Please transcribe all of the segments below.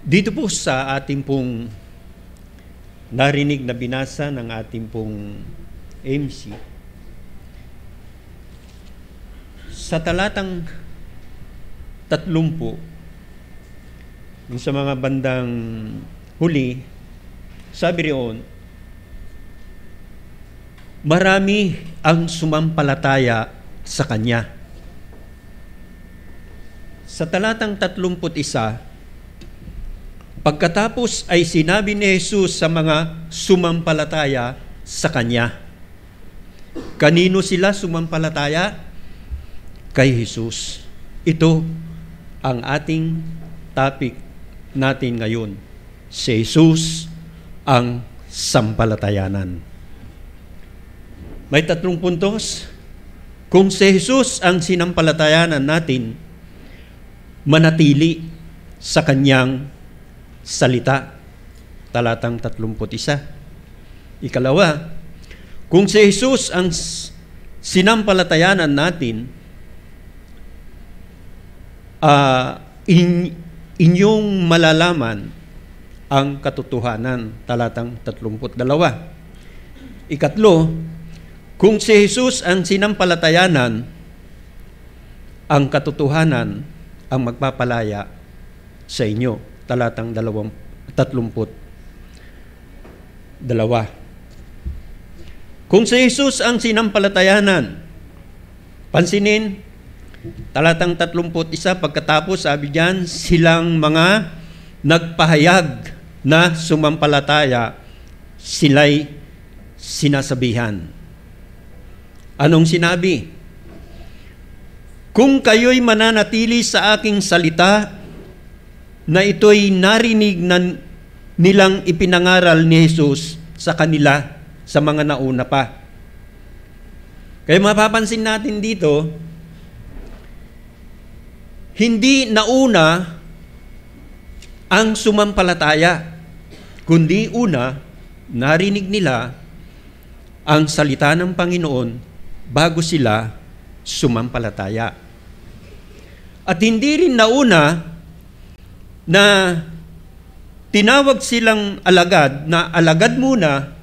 Dito po sa ating pong narinig na binasa ng ating pong MC, sa talatang 30, yung sa mga bandang huli, sabi riyon, marami ang sumampalataya sa Kanya. Sa talatang 31, pagkatapos ay sinabi ni Jesus sa mga sumampalataya sa Kanya. Kanino sila sumampalataya? Kay Jesus. Ito ang ating topic natin ngayon. Si Jesus ang sampalatayanan. May 3 puntos. Kung si Jesus ang sinampalatayanan natin, manatili sa Kanyang salita, talatang 31. Ikalawa, kung si Jesus ang sinampalatayanan natin, inyong malalaman ang katotohanan, talatang 32. Ikatlo, kung si Jesus ang sinampalatayanan, ang katotohanan ang magpapalaya sa inyo, talatang 32. Kung si Jesus ang sinampalatayanan, pansinin, talatang 31, pagkatapos sabi diyan, silang mga nagpahayag na sumampalataya, sila'y sinasabihan. Anong sinabi? Kung kayo'y mananatili sa aking salita, na ito'y narinig na nilang ipinangaral ni Jesus sa kanila, sa mga nauna pa. Kaya mapapansin natin dito, hindi nauna ang sumampalataya, kundi una, narinig nila ang salita ng Panginoon bago sila sumampalataya. At hindi rin nauna na tinawag silang alagad, na alagad muna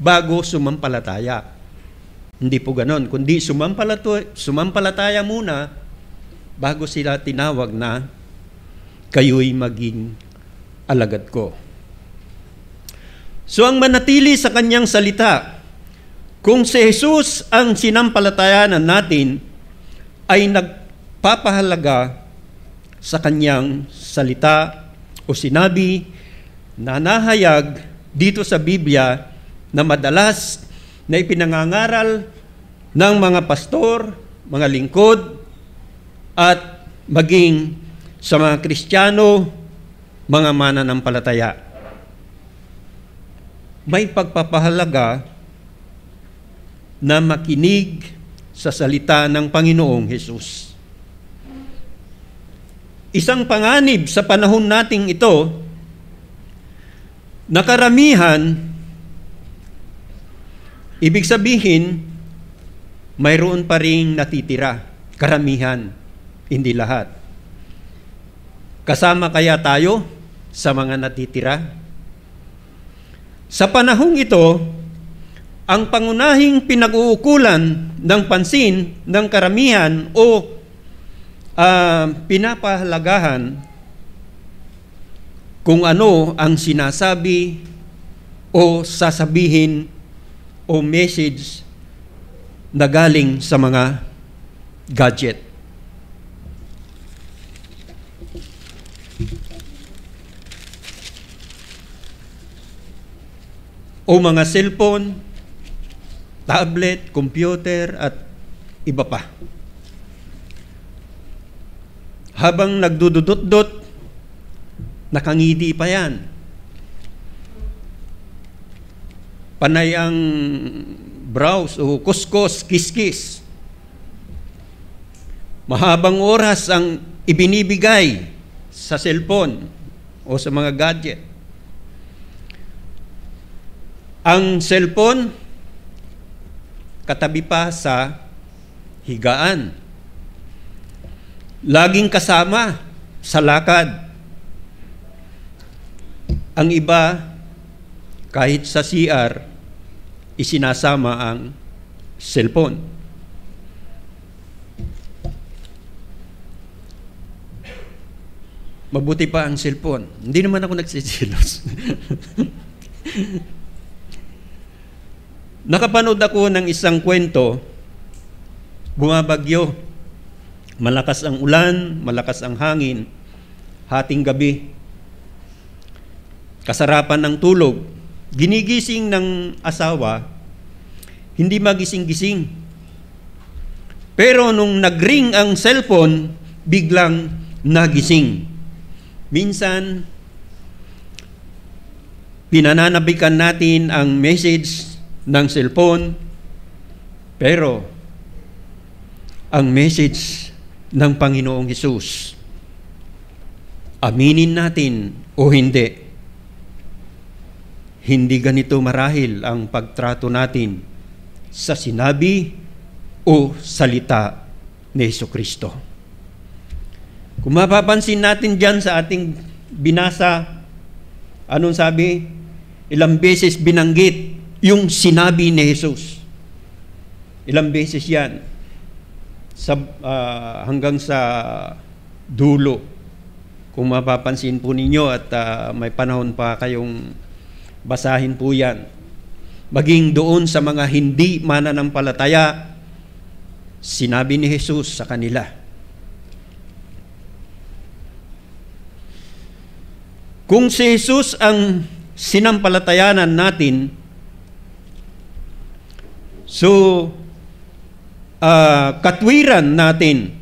bago sumampalataya. Hindi po ganon, kundi sumampalataya muna bago sila tinawag na kayo'y maging alagad ko. So ang manatili sa Kanyang salita, kung si Jesus ang sinampalatayanan natin, ay nagpapahalaga sa Kanyang salita o sinabi na nahayag dito sa Biblia na madalas na ipinangangaral ng mga pastor, mga lingkod, at maging sa mga Kristiyano, mga mananampalataya. May pagpapahalaga na makinig sa salita ng Panginoong Hesus. Isang panganib sa panahon nating ito, na karamihan, ibig sabihin, mayroon pa ring natitira. Karamihan, hindi lahat. Kasama kaya tayo sa mga natitira? Sa panahong ito, ang pangunahing pinag-uukulan ng pansin ng karamihan o pinapahalagahan kung ano ang sinasabi o sasabihin o message na galing sa mga gadget. O mga cellphone, tablet, computer at iba pa. Habang nagdududot-dot, nakangiti pa yan. Panay ang browse o kuskus, kiskis. Mahabang oras ang ibinibigay sa cellphone o sa mga gadget. Ang cellphone, katabi pa sa higaan. Laging kasama sa lakad. Ang iba, kahit sa CR, isinasama ang cellphone. Mabuti pa ang cellphone. Hindi naman ako nagsisilos. Nakapanood ako ng isang kwento, bumabagyo, malakas ang ulan, malakas ang hangin, hating gabi, kasarapan ng tulog, ginigising ng asawa, hindi magising-gising. Pero nung nag-ring ang cellphone, biglang nagising. Minsan, pinananabikan natin ang message ng cellphone, pero ang message ng Panginoong Hesus, aminin natin o hindi, hindi ganito marahil ang pagtrato natin sa sinabi o salita ni Jesucristo. Kung mapapansin natin dyan sa ating binasa, anong sabi? Ilang beses binanggit yung sinabi ni Jesus. Ilang beses yan. Hanggang sa dulo. Kung mapapansin po ninyo at may panahon pa kayong basahin po yan. Maging doon sa mga hindi mananampalataya, sinabi ni Jesus sa kanila. Kung si Jesus ang sinampalatayanan natin, so katwiran natin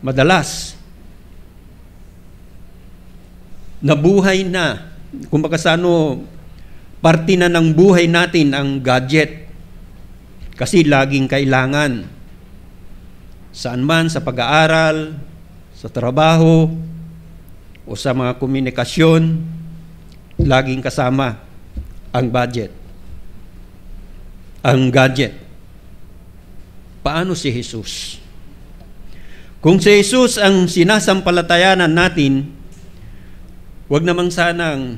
madalas nabuhay na, kumbaga sa parte na ng buhay natin ang gadget. Kasi laging kailangan. Saan man, sa pag-aaral, sa trabaho, o sa mga komunikasyon, laging kasama ang budget. Ang gadget. Paano si Jesus? Kung si Jesus ang sinasampalatayanan natin, huwag namang sanang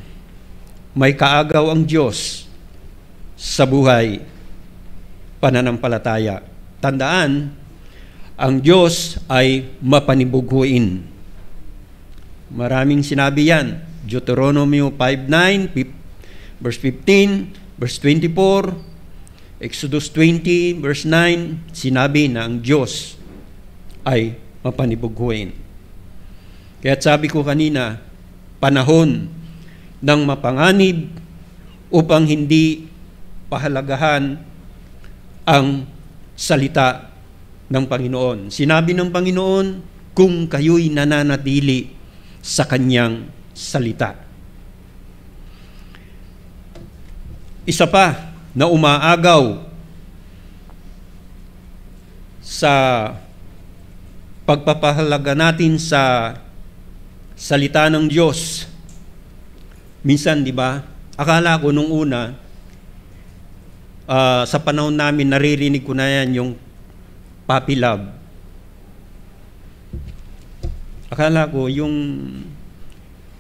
may kaagaw ang Diyos sa buhay pananampalataya. Tandaan, ang Diyos ay mapanibuguin. Maraming sinabi yan. Deuteronomy 5:9, verse 15, verse 24, Exodus 20, verse 9, sinabi na ang Diyos ay mapanibuguin. Kaya sabi ko kanina, panahon ng mapanganib upang hindi pahalagahan ang salita ng Panginoon. Sinabi ng Panginoon, kung kayo'y nananatili sa Kanyang salita. Isa pa na umaagaw sa pagpapahalaga natin sa salita ng Diyos. Minsan, di ba, akala ko nung una, sa panahon namin, naririnig ko na yan yung puppy love. Akala ko yung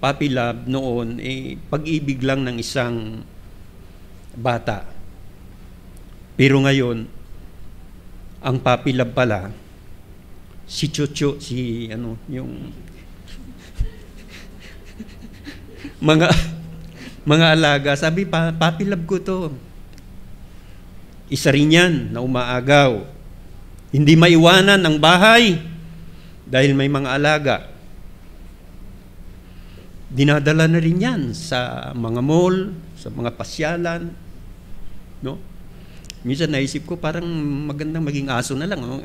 puppy love noon, pag-ibig lang ng isang bata. Pero ngayon, ang puppy love pala, si Chucho, yung mga alaga, sabi pa, puppy love ko to. Isa rin yan na umaagaw. Hindi maiwanan ang bahay dahil may mga alaga. Dinadala na rin yan sa mga mall, sa mga pasyalan. No? Minsan naisip ko, parang magandang maging aso na lang. No?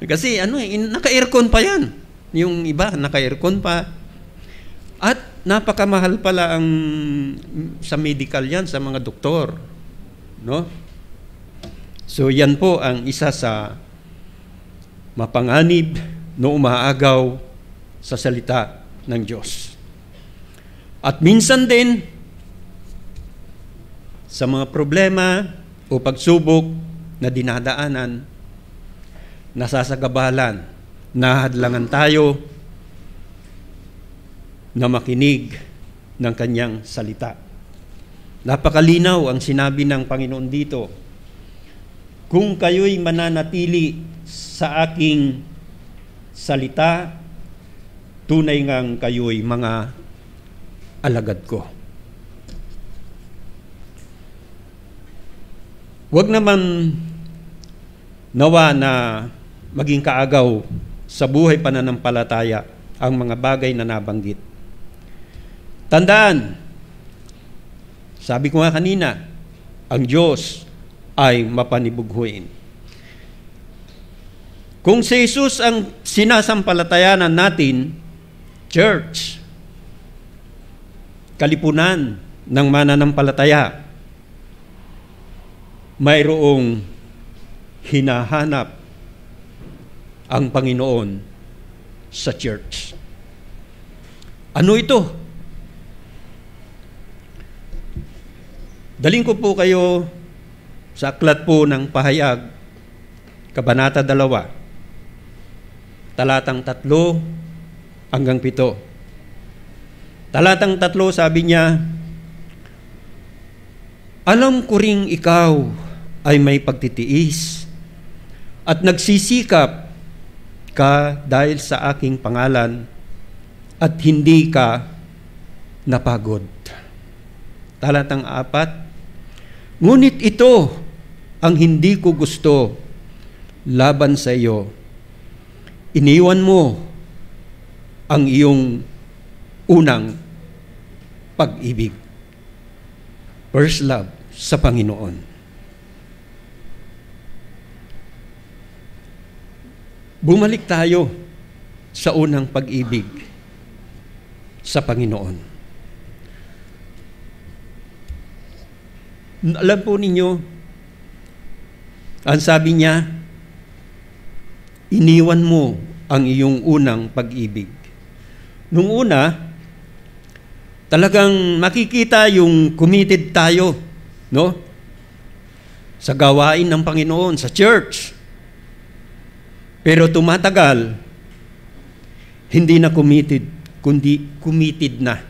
Kasi naka-aircon pa yan. Yung iba, naka-aircon pa. At napakamahal pala ang sa medical yan, sa mga doktor. No? So yan po ang isa sa mapanganib no umaagaw sa salita ng Diyos. At minsan din, sa mga problema o pagsubok na dinadaanan, nasasagabalan, nahadlangan tayo na makinig ng kanyang salita. Napakalinaw ang sinabi ng Panginoon dito. Kung kayo'y mananatili sa aking salita, tunay ngang kayo'y mga alagad ko. Huwag naman nawa na maging kaagaw sa buhay pananampalataya ang mga bagay na nabanggit. Tandaan, sabi ko nga kanina, ang Diyos ay mapanibughuin. Kung si Jesus ang sinasampalatayanan natin, church, kalipunan ng mananampalataya, mayroong hinahanap ang Panginoon sa church. Ano ito? Daling ko po kayo sa aklat po ng Pahayag, Kabanata 2, talatang 3 hanggang 7. Talatang 3, sabi niya, alam ko ring ikaw ay may pagtitiis at nagsisikap ka dahil sa aking pangalan at hindi ka napagod. Talatang 4, ngunit ito ang hindi ko gusto laban sa iyo. Iniwan mo ang iyong unang pag-ibig. First love sa Panginoon. Bumalik tayo sa unang pag-ibig sa Panginoon. Alam po ninyo, ang sabi niya, iniwan mo ang iyong unang pag-ibig. Nung una, talagang makikita yung committed tayo, no? Sa gawain ng Panginoon, sa church. Pero tumatagal, hindi na committed, kundi committed na.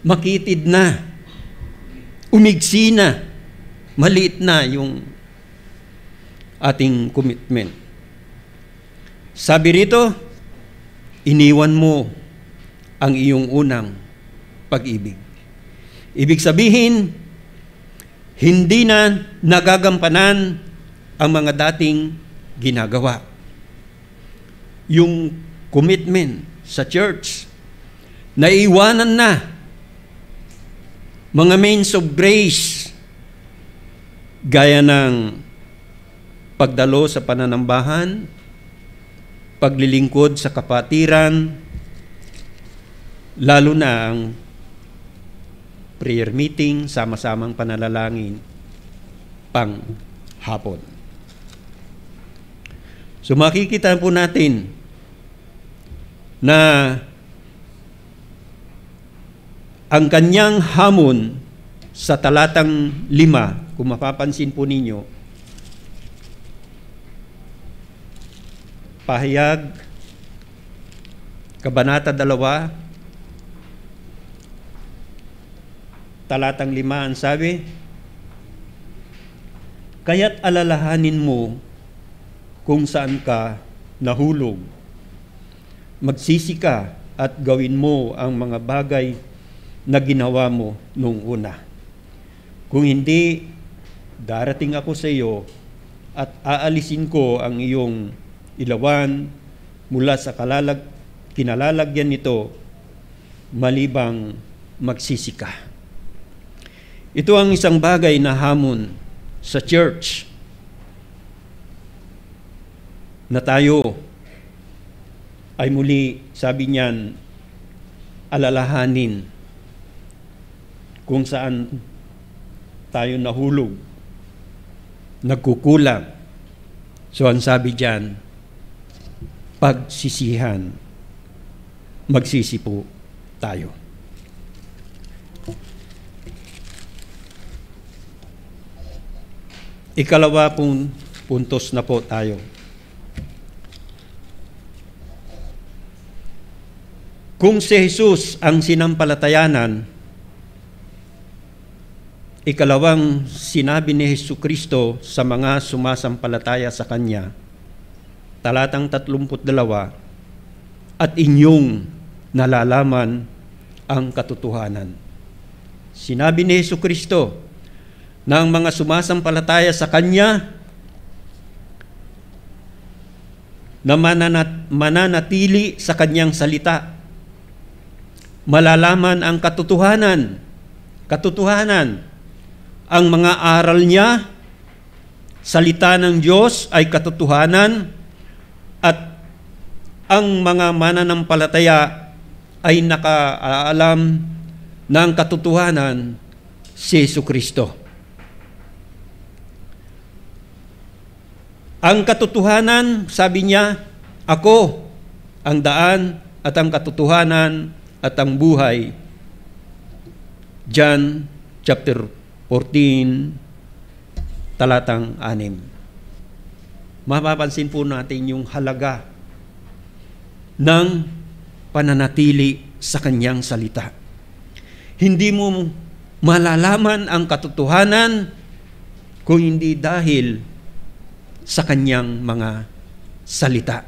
Makitid na. Umigsi na. Maliit na yung ating commitment. Sabi rito, iniwan mo ang iyong unang pag-ibig. Ibig sabihin, hindi na nagagampanan ang mga dating ginagawa. Yung commitment sa church, naiwanan na. Mga means of grace, gaya ng pagdalo sa pananambahan, paglilingkod sa kapatiran, lalo na ang prayer meeting, sama-samang panalalangin, pang hapon. So makikita po natin na ang kanyang hamon sa talatang 5, kung mapapansin po ninyo, Pahayag, Kabanata 2, talatang 5, ang sabi, kaya't alalahanin mo kung saan ka nahulog. Magsisi ka at gawin mo ang mga bagay na ginawa mo nung una. Kung hindi, darating ako sa iyo at aalisin ko ang iyong ilawan mula sa kinalalagyan nito, malibang magsisi ka. Ito ang isang bagay na hamon sa church na tayo ay muli, sabi niyan, alalahanin kung saan tayo nahulog, nagkukulang. So ang sabi diyan, pagsisihan, magsisi po tayo. Ikalawa pong puntos na po tayo. Kung si Jesus ang sinampalatayanan, ikalawang sinabi ni Jesucristo sa mga sumasampalataya sa Kanya, talatang 32, at inyong nalalaman ang katotohanan. Sinabi ni Jesucristo na ang mga sumasampalataya sa Kanya na mananatili sa Kanyang salita, malalaman ang katotohanan. Katotohanan. Ang mga aral niya, salita ng Diyos ay katotohanan, at ang mga mananampalataya ay nakaalam ng katotohanan, si Jesucristo. Ang katotohanan, sabi niya, ako ang daan at ang katotohanan at ang buhay. John chapter 14, talatang 6. Mapapansin po natin yung halaga ng pananatili sa Kanyang salita. Hindi mo malalaman ang katotohanan kung hindi dahil sa Kanyang mga salita.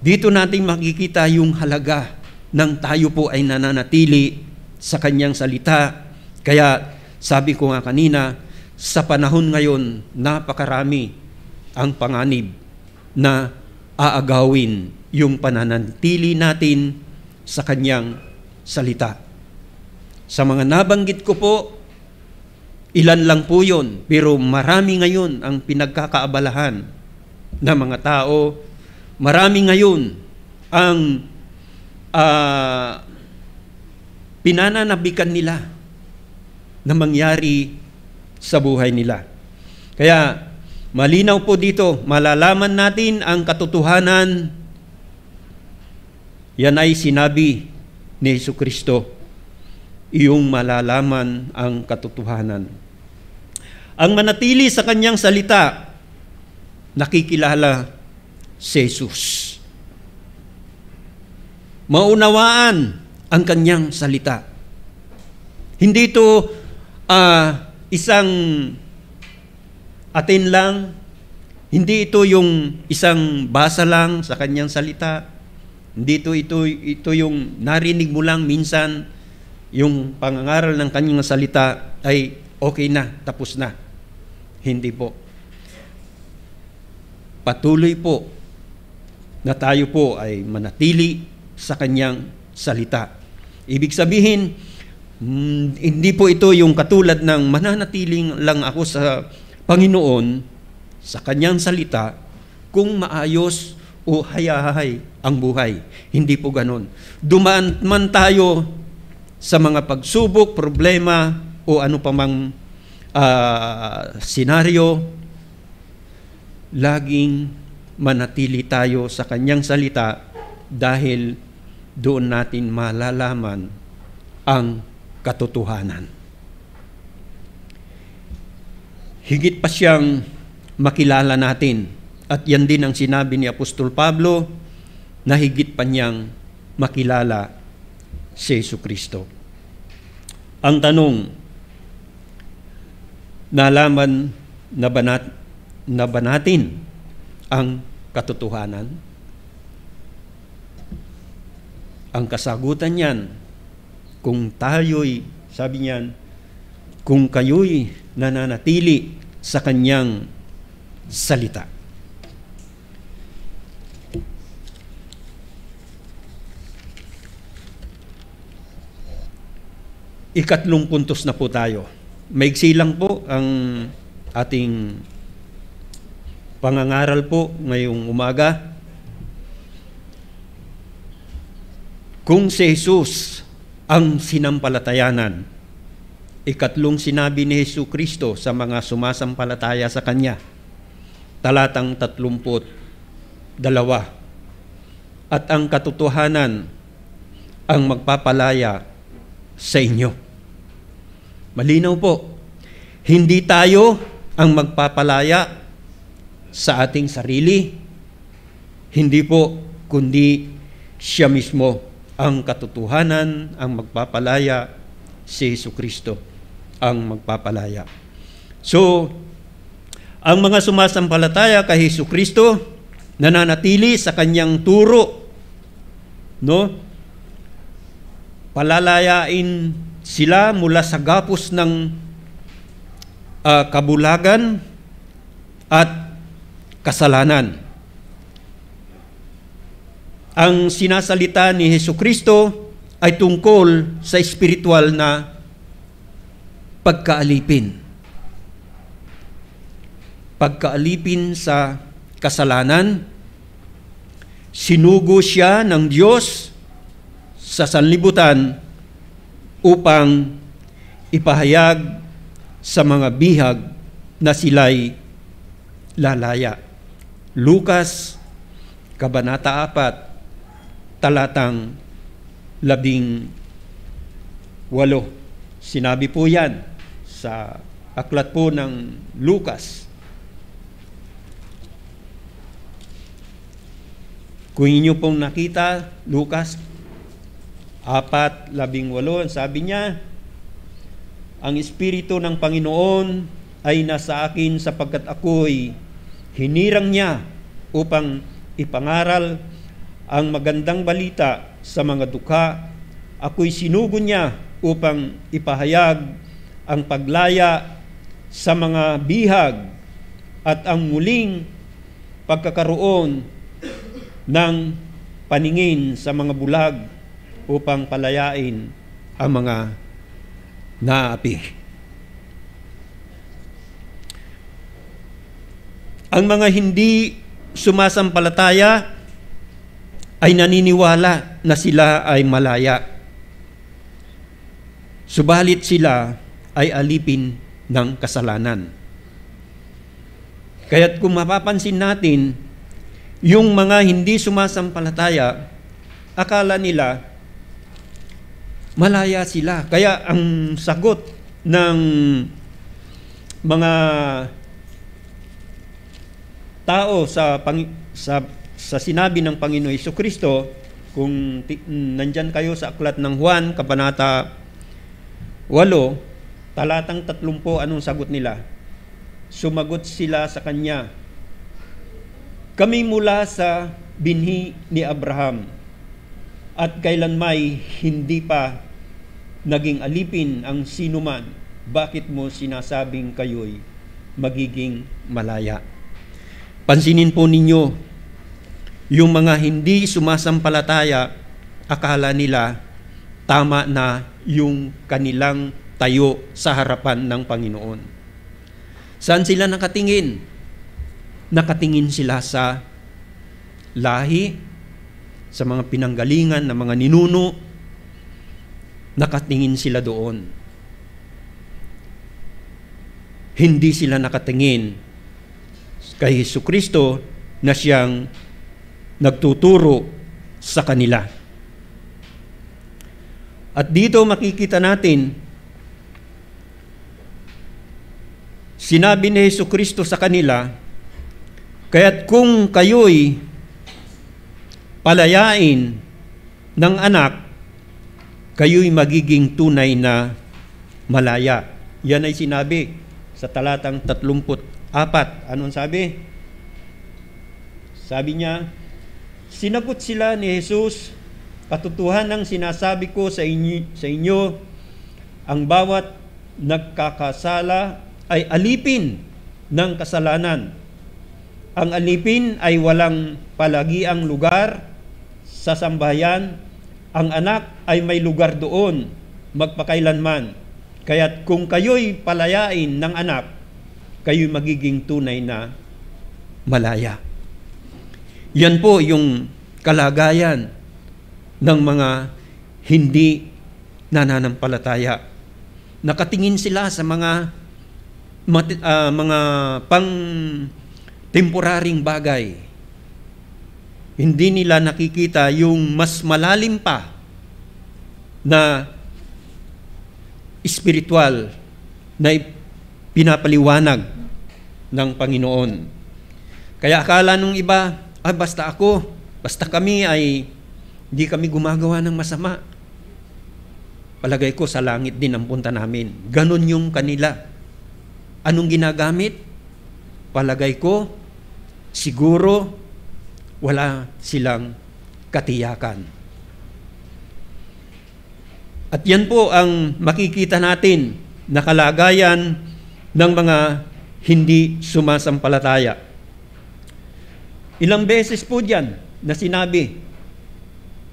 Dito natin makikita yung halaga ng tayo po ay nananatili sa Kanyang salita. Kaya sabi ko nga kanina, sa panahon ngayon, napakarami ang panganib na aagawin yung pananatili natin sa Kanyang salita. Sa mga nabanggit ko po, ilan lang po yun, pero marami ngayon ang pinagkakaabalahan ng mga tao. Marami ngayon ang pinananabikan nila na mangyari sa buhay nila. Kaya malinaw po dito, malalaman natin ang katotohanan. Yan ay sinabi ni Jesucristo, iyong malalaman ang katotohanan. Ang manatili sa Kanyang salita, nakikilala si Jesus. Maunawaan ang Kanyang salita. Hindi ito isang atin lang, hindi ito yung isang basa lang sa Kanyang salita, hindi ito yung narinig mo lang minsan, yung pangangaral ng Kanyang salita ay okay na, tapos na. Hindi po. Patuloy po na tayo po ay manatili sa Kanyang salita. Ibig sabihin, hindi po ito yung katulad ng mananatiling lang ako sa Panginoon, sa Kanyang salita, kung maayos o hayahay ang buhay. Hindi po ganon. Dumaan man tayo sa mga pagsubok, problema, o ano pa mang senaryo, laging manatili tayo sa Kanyang salita dahil doon natin malalaman ang katotohanan. Higit pa siyang makilala natin, at yan din ang sinabi ni Apostol Pablo, na higit pa niyang makilala si Jesucristo. Ang tanong, nalaman na ba natin ang katotohanan? Ang kasagutan niyan, kung tayo'y, sabi niyan, kung kayo'y nananatili sa Kanyang salita. Ikatlong puntos na po tayo. Maigsi lang po ang ating pangangaral po ngayong umaga. Kung si Jesus ang sinampalatayanan, ikatlong sinabi ni Jesucristo sa mga sumasampalataya sa Kanya, talatang 32, at ang katotohanan ang magpapalaya sa inyo. Malinaw po, hindi tayo ang magpapalaya sa ating sarili, hindi po, kundi siya mismo ang katotohanan, ang magpapalaya, si Jesucristo ang magpapalaya. So, ang mga sumasampalataya kay Jesucristo, nananatili sa kanyang turo, no? Palalayain sila mula sa gapos ng kabulagan at kasalanan. Ang sinasalita ni Jesucristo ay tungkol sa espiritual na pagkaalipin. Pagkaalipin sa kasalanan, sinugo siya ng Diyos sa sanlibutan upang ipahayag sa mga bihag na sila'y lalaya. Lucas, Kabanata 4, talatang 18. Sinabi po yan sa aklat po ng Lucas. Kung inyo pong nakita, Lucas 4:18, sabi niya, ang Espiritu ng Panginoon ay nasa akin sapagkat ako'y hinirang niya upang ipangaral ang magandang balita sa mga dukha. Ako'y sinugo niya upang ipahayag ang paglaya sa mga bihag at ang muling pagkakaroon ng paningin sa mga bulag upang palayain ang mga naapi. Ang mga hindi sumasampalataya ay naniniwala na sila ay malaya. Subalit sila ay alipin ng kasalanan. Kaya't kung mapapansin natin, yung mga hindi sumasampalataya, akala nila malaya sila. Kaya ang sagot ng mga tao sa sinabi ng Panginoon Jesucristo, kung nandyan kayo sa aklat ng Juan, Kabanata 8, talatang 30, anong sagot nila? Sumagot sila sa kanya, kami mula sa binhi ni Abraham at kailanmay hindi pa naging alipin ang sinuman. Bakit mo sinasabing kayo'y magiging malaya? Pansinin po ninyo, yung mga hindi sumasampalataya, akala nila tama na yung kanilang tayo sa harapan ng Panginoon. Saan sila nakatingin? Nakatingin sila sa lahi, sa mga pinanggalingan ng mga ninuno. Nakatingin sila doon. Hindi sila nakatingin kay Jesucristo na siyang nagtuturo sa kanila. At dito makikita natin, sinabi ni Jesucristo sa kanila, kaya't kung kayo'y palayain ng anak, kayo'y magiging tunay na malaya. Yan ay sinabi sa talatang 34. Anong sabi? Sabi niya, sinagot sila ni Jesus, katotohanan ng sinasabi ko sa inyo, ang bawat nagkakasala ay alipin ng kasalanan. Ang alipin ay walang palagiang lugar sa sambahayan. Ang anak ay may lugar doon magpakailanman. Kaya't kung kayo'y palayain ng anak, kayo'y magiging tunay na malaya. Yan po yung kalagayan ng mga hindi nananampalataya. Nakatingin sila sa mga pang temporaring bagay. Hindi nila nakikita yung mas malalim pa na espiritual na pinapaliwanag ng Panginoon. Kaya akala nung iba, basta kami ay Hindi kami gumagawa ng masama. Palagay ko sa langit din ang punta namin. Ganon yung kanila. Anong ginagamit? Palagay ko, siguro wala silang katiyakan. At yan po ang makikita natin na kalagayan ng mga hindi sumasampalataya. Ilang beses po diyan na sinabi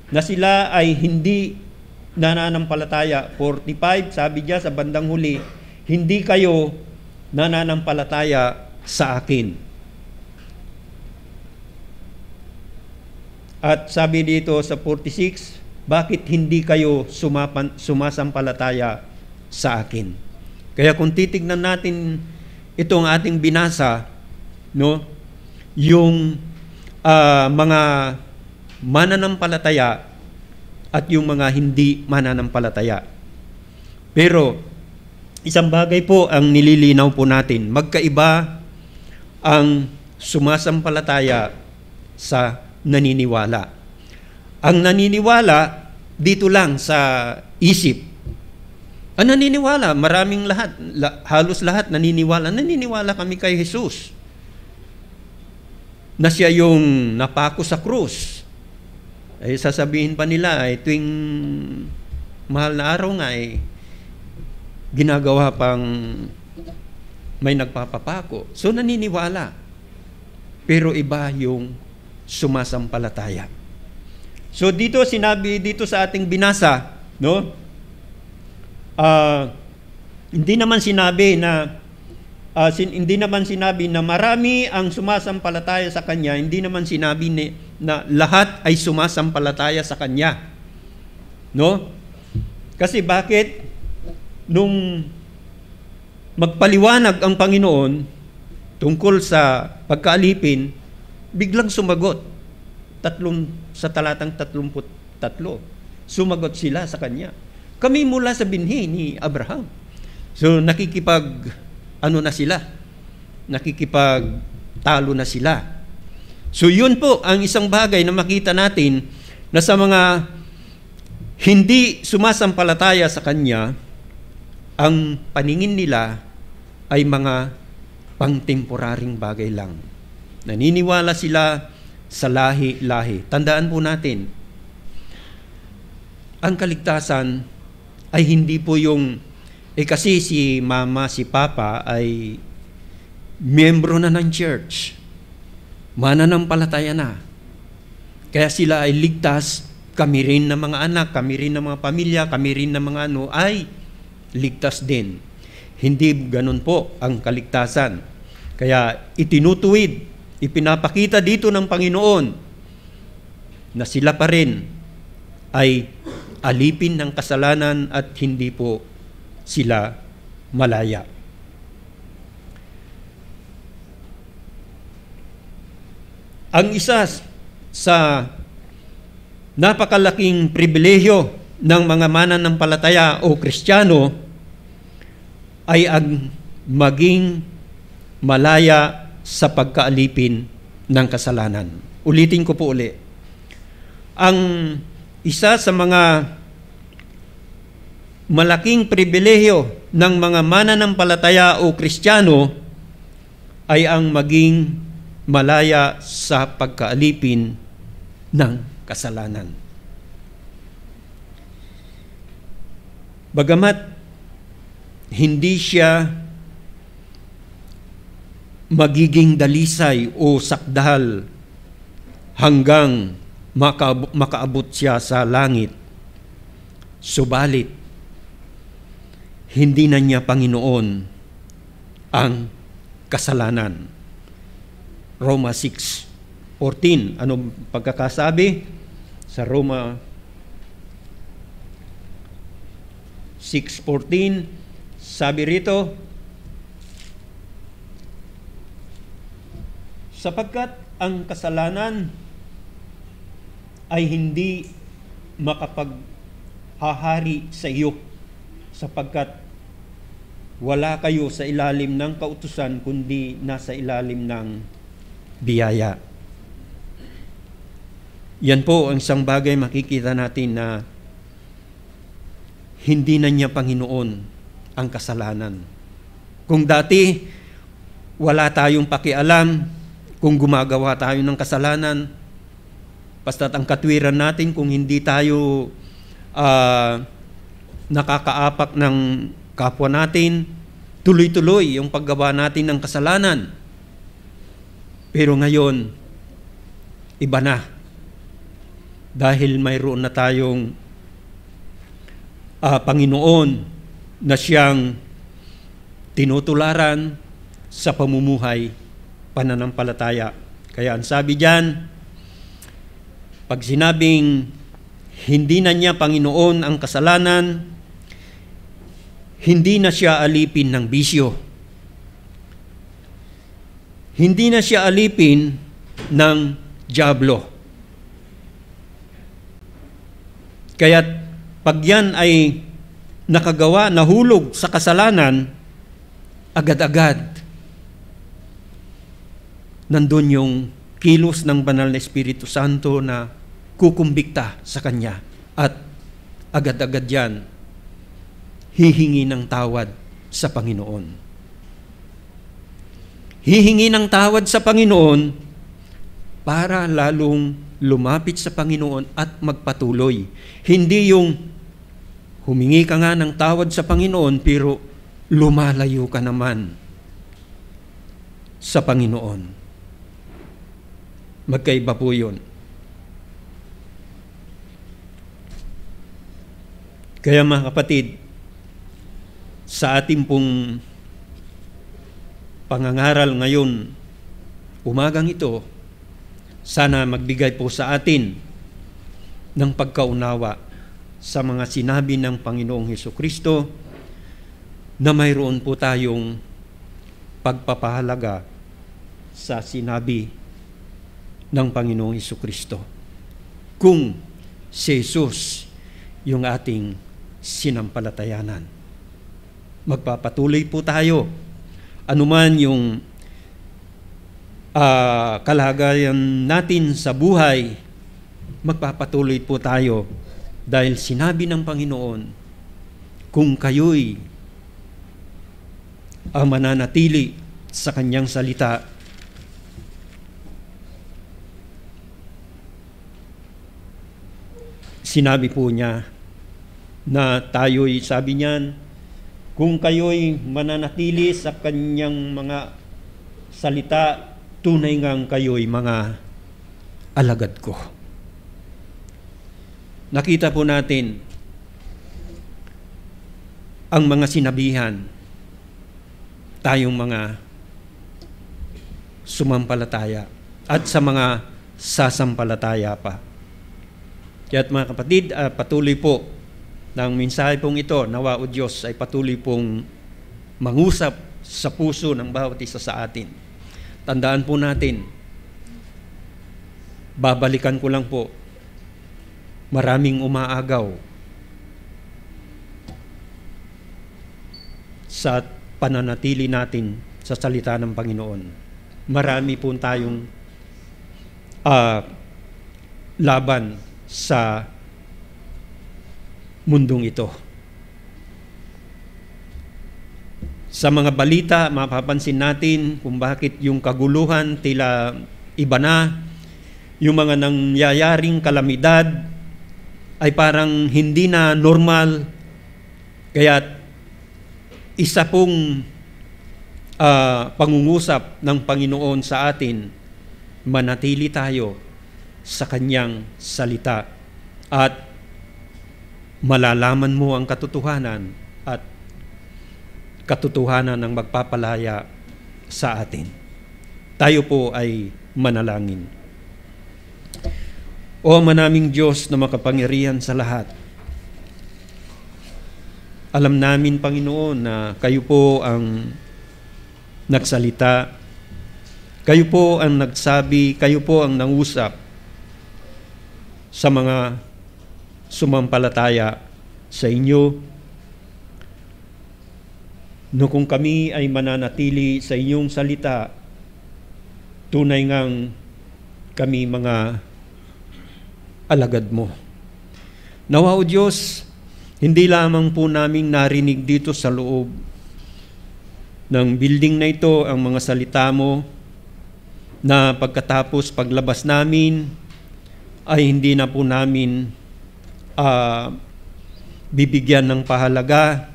na sila ay hindi nananampalataya. 45, sabi niya sa bandang huli, hindi kayo nananampalataya sa akin. At sabi dito sa 46, bakit hindi kayo sumasampalataya sa akin? Kaya kung titignan natin itong ating binasa, no, yung mga mananampalataya at yung mga hindi mananampalataya. Pero isang bagay po ang nililinaw po natin, magkaiba ang sumasampalataya sa naniniwala. Ang naniniwala dito lang sa isip. Ang naniniwala, maraming halos lahat naniniwala. Naniniwala kami kay Jesus na siya yung napako sa krus. Ay sasabihin pa nila ay tuwing mahal na araw nga ay ginagawa pang may nagpapapako. So naniniwala. Pero iba yung sumasampalataya. So dito sinabi dito sa ating binasa, no? Hindi naman sinabi na marami ang sumasampalataya sa kanya, hindi naman sinabi na lahat ay sumasampalataya sa kanya. No? Kasi bakit nung magpaliwanag ang Panginoon tungkol sa pagkaalipin, biglang sumagot. Sa talatang 33, sumagot sila sa kanya. Kami mula sa binhi ni Abraham. So nakikipagtalo na sila. So yun po ang isang bagay na makita natin na sa mga hindi sumasampalataya sa kanya, ang paningin nila ay mga pangtemporaring bagay lang. Naniniwala sila sa lahi-lahi. Tandaan po natin, ang kaligtasan ay hindi po yung kasi si mama, si papa ay miyembro na ng church. Mananampalataya na. Kaya sila ay ligtas, kami rin ng mga anak, kami rin ng mga pamilya, kami rin ng mga ay ligtas din. Hindi ganun po ang kaligtasan. Kaya itinutuwid, ipinapakita dito ng Panginoon na sila pa rin ay alipin ng kasalanan at hindi po sila malaya. Ang isa sa napakalaking pribilehyo ng mga mananampalataya o Kristiyano ay ang maging malaya sa pagkaalipin ng kasalanan. Ulitin ko po uli. Ang isa sa mga malaking pribilehyo ng mga mananampalataya o Kristiyano ay ang maging malaya sa pagkaalipin ng kasalanan. Bagamat hindi siya magiging dalisay o sakdal hanggang makaabot siya sa langit, subalit hindi na niya Panginoon ang kasalanan. Roma 6:14. Ano pagkakasabi sa Roma 6:14? Sabi rito, sapagkat ang kasalanan ay hindi makapaghahari sa iyo, sapagkat wala kayo sa ilalim ng kautusan, kundi nasa ilalim ng biyaya. Yan po ang isang bagay makikita natin na hindi na niya Panginoon ang kasalanan. Kung dati wala tayong pakialam kung gumagawa tayo ng kasalanan, basta't ang katwiran natin kung hindi tayo nakakaapak ng kapwa natin, tuloy-tuloy yung paggawa natin ng kasalanan. Pero ngayon, iba na. Dahil mayroon na tayong Panginoon na siyang tinutularan sa pamumuhay pananampalataya. Kaya ang sabi diyan, pag sinabing hindi na niya Panginoon ang kasalanan, hindi na siya alipin ng bisyo. Hindi na siya alipin ng dyablo. Kaya pag yan ay nakagawa, nahulog sa kasalanan, agad-agad nandun yung kilos ng banal na Espiritu Santo na kukumbikta sa kanya. At agad-agad yan, hihingi ng tawad sa Panginoon. Hihingi ng tawad sa Panginoon para lalong lumapit sa Panginoon at magpatuloy. Hindi yung humingi ka nga ng tawad sa Panginoon pero lumalayo ka naman sa Panginoon. Magkaiba po yun. Kaya mga kapatid, sa ating pong pangangaral ngayon, umagang ito, sana magbigay po sa atin ng pagkaunawa sa mga sinabi ng Panginoong Hesukristo na mayroon po tayong pagpapahalaga sa sinabi ng Panginoong Hesukristo. Kung si Jesus yung ating sinampalatayanan, magpapatuloy po tayo. Anuman yung kalagayan natin sa buhay, magpapatuloy po tayo dahil sinabi ng Panginoon, kung kayo'y mananatili sa kanyang salita, sinabi po niya na tayo'y, sabi niyan, kung kayo'y mananatili sa kanyang mga salita, tunay ngang kayo'y mga alagad ko. Nakita po natin ang mga sinabihan tayong mga sumampalataya at sa mga sasampalataya pa. Kaya't mga kapatid, patuloy po ng mensahe pong ito, nawa o Diyos ay patuloy pong mangusap sa puso ng bawat isa sa atin. Tandaan po natin, babalikan ko lang po, maraming umaagaw sa pananatili natin sa salita ng Panginoon. Marami po tayong laban sa mundong ito. Sa mga balita, mapapansin natin kung bakit yung kaguluhan tila iba na, yung mga nangyayaring kalamidad ay parang hindi na normal. Kaya isa pong pangungusap ng Panginoon sa atin, manatili tayo sa kanyang salita at malalaman mo ang katotohanan at katotohanan ng magpapalaya sa atin. Tayo po ay manalangin. O manaming Diyos na makapangyarihan sa lahat, alam namin, Panginoon, na kayo po ang nagsalita, kayo po ang nagsabi, kayo po ang nangusap sa mga sumampalataya sa inyo. No kung kami ay mananatili sa inyong salita, tunay ngang kami mga alagad mo. Nawa o Diyos, hindi lamang po namin narinig dito sa loob ng building na ito ang mga salita mo na pagkatapos paglabas namin ay hindi na po namin bibigyan ng pahalaga,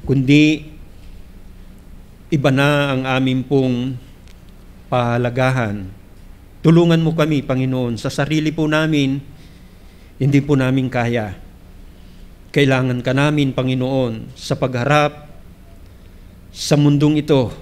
kundi iba na ang aming pong pahalagahan. Tulungan mo kami, Panginoon, sa sarili po namin, hindi po namin kaya. Kailangan ka namin, Panginoon, sa pagharap sa mundong ito